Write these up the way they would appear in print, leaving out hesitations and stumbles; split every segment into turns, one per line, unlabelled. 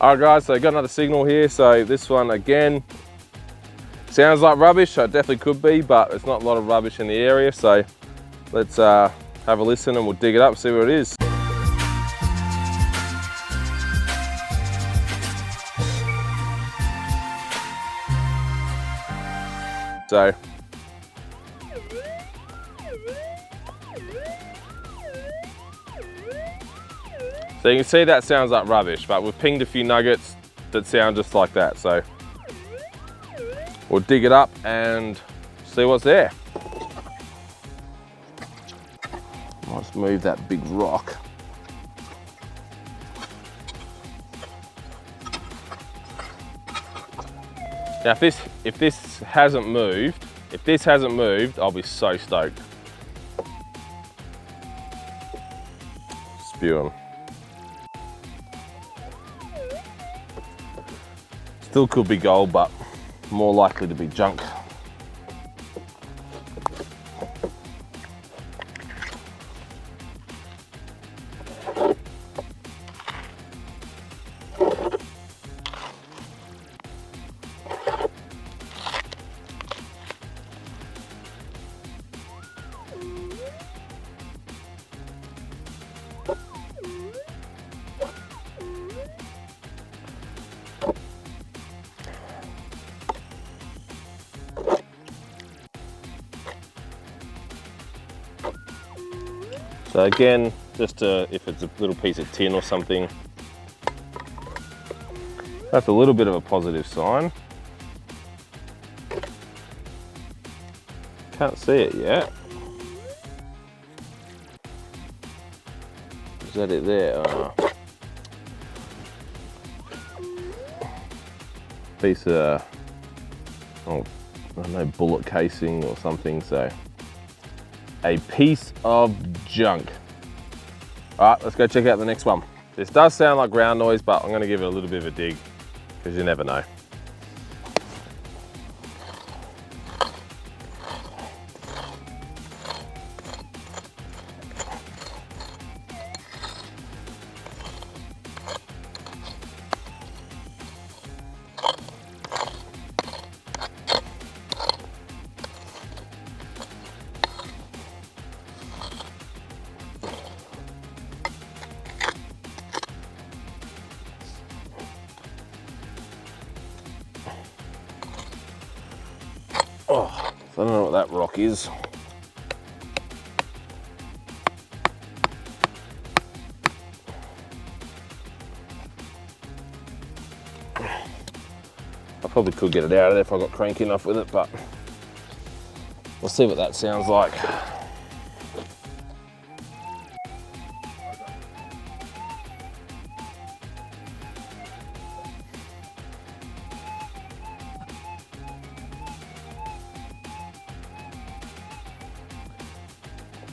All right guys, so got another signal here. So this one again, sounds like rubbish, so it definitely could be, but it's not a lot of rubbish in the area. So let's have a listen and we'll dig it up, see what it is. So you can see that sounds like rubbish, but we've pinged a few nuggets that sound just like that. So we'll dig it up and see what's there. Let's move that big rock. Now if this hasn't moved, I'll be so stoked. Spewing. Still could be gold, but more likely to be junk. So again, just if it's a little piece of tin or something, that's a little bit of a positive sign. Can't see it yet. Is that it there? Piece of, oh, I don't know, bullet casing or something, so. A piece of junk. All right, let's go check out the next one. This does sound like ground noise, but I'm gonna give it a little bit of a dig because you never know. Oh, I don't know what that rock is. I probably could get it out of there if I got cranky enough with it, but we'll see what that sounds like.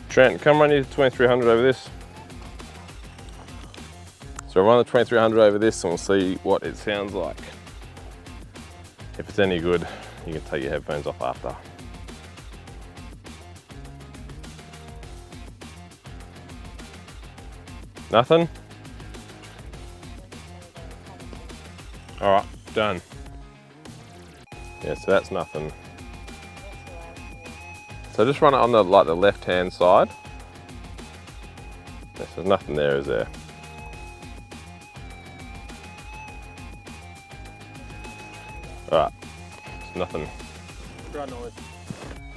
Trent, come run your 2300 over this. So run the 2300 over this and we'll see what it sounds like. If it's any good, you can take your headphones off after. Nothing? All right, done. Yeah, so that's nothing. So just run it on the left-hand side. Yes, there's nothing there, is there? All right, it's nothing.
Ground noise.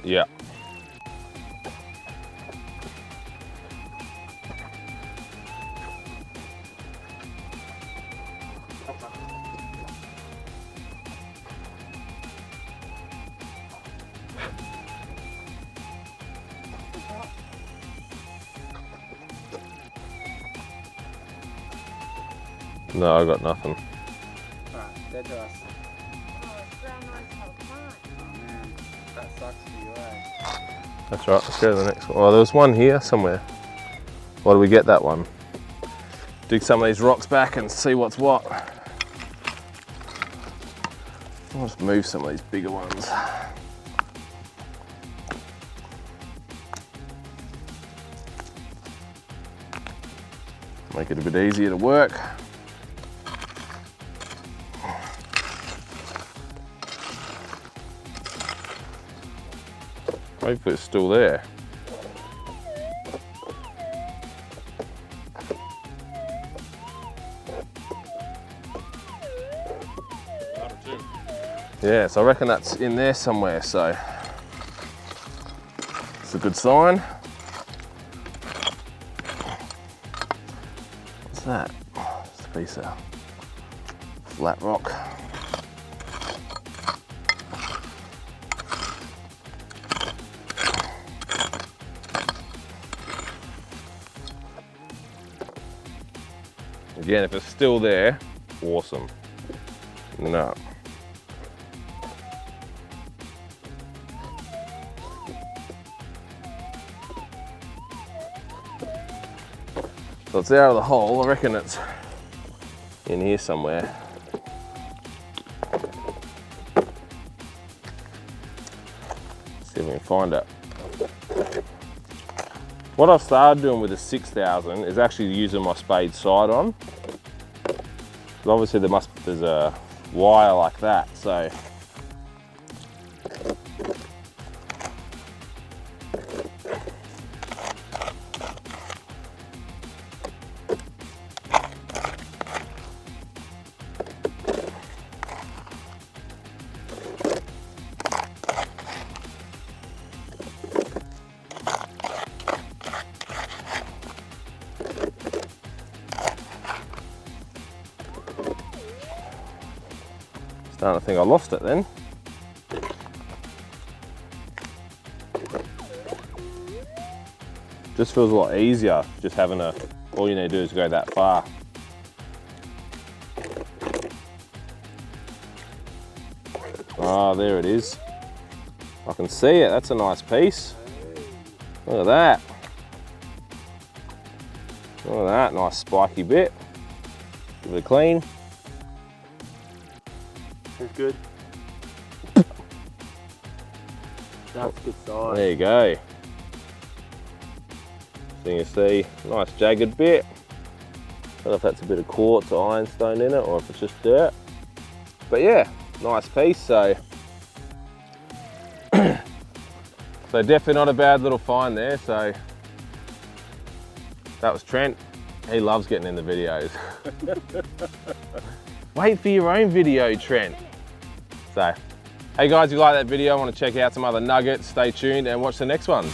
Yeah. No, I got nothing.
Alright, dead to us.
Oh, it's ground noise the whole time.
Oh man, that sucks for you, eh?
That's right, let's go to the next one. Oh, there was one here somewhere. Why do we get that one? Dig some of these rocks back and see what's what. I'll just move some of these bigger ones. Make it a bit easier to work. Hopefully it's still there. Yeah, so I reckon that's in there somewhere, so it's a good sign. What's that? Just a piece of flat rock. Again, if it's still there, awesome. No. So it's out of the hole. I reckon it's in here somewhere. See if we can find it. What I've started doing with the 6000 is actually using my spade side on. Obviously there's a wire like that, so starting to think I lost it then. Just feels a lot easier just having all you need to do is go that far. Ah, there it is. I can see it, that's a nice piece. Look at that. Look at that, nice spiky bit. Give it a clean.
That's good. That's a good size.
There you go. So you can see, nice jagged bit. I don't know if that's a bit of quartz or ironstone in it or if it's just dirt. But yeah, nice piece, so. So definitely not a bad little find there, so. That was Trent. He loves getting in the videos. Wait for your own video, Trent. So, hey guys, if you like that video, want to check out some other nuggets, stay tuned and watch the next one.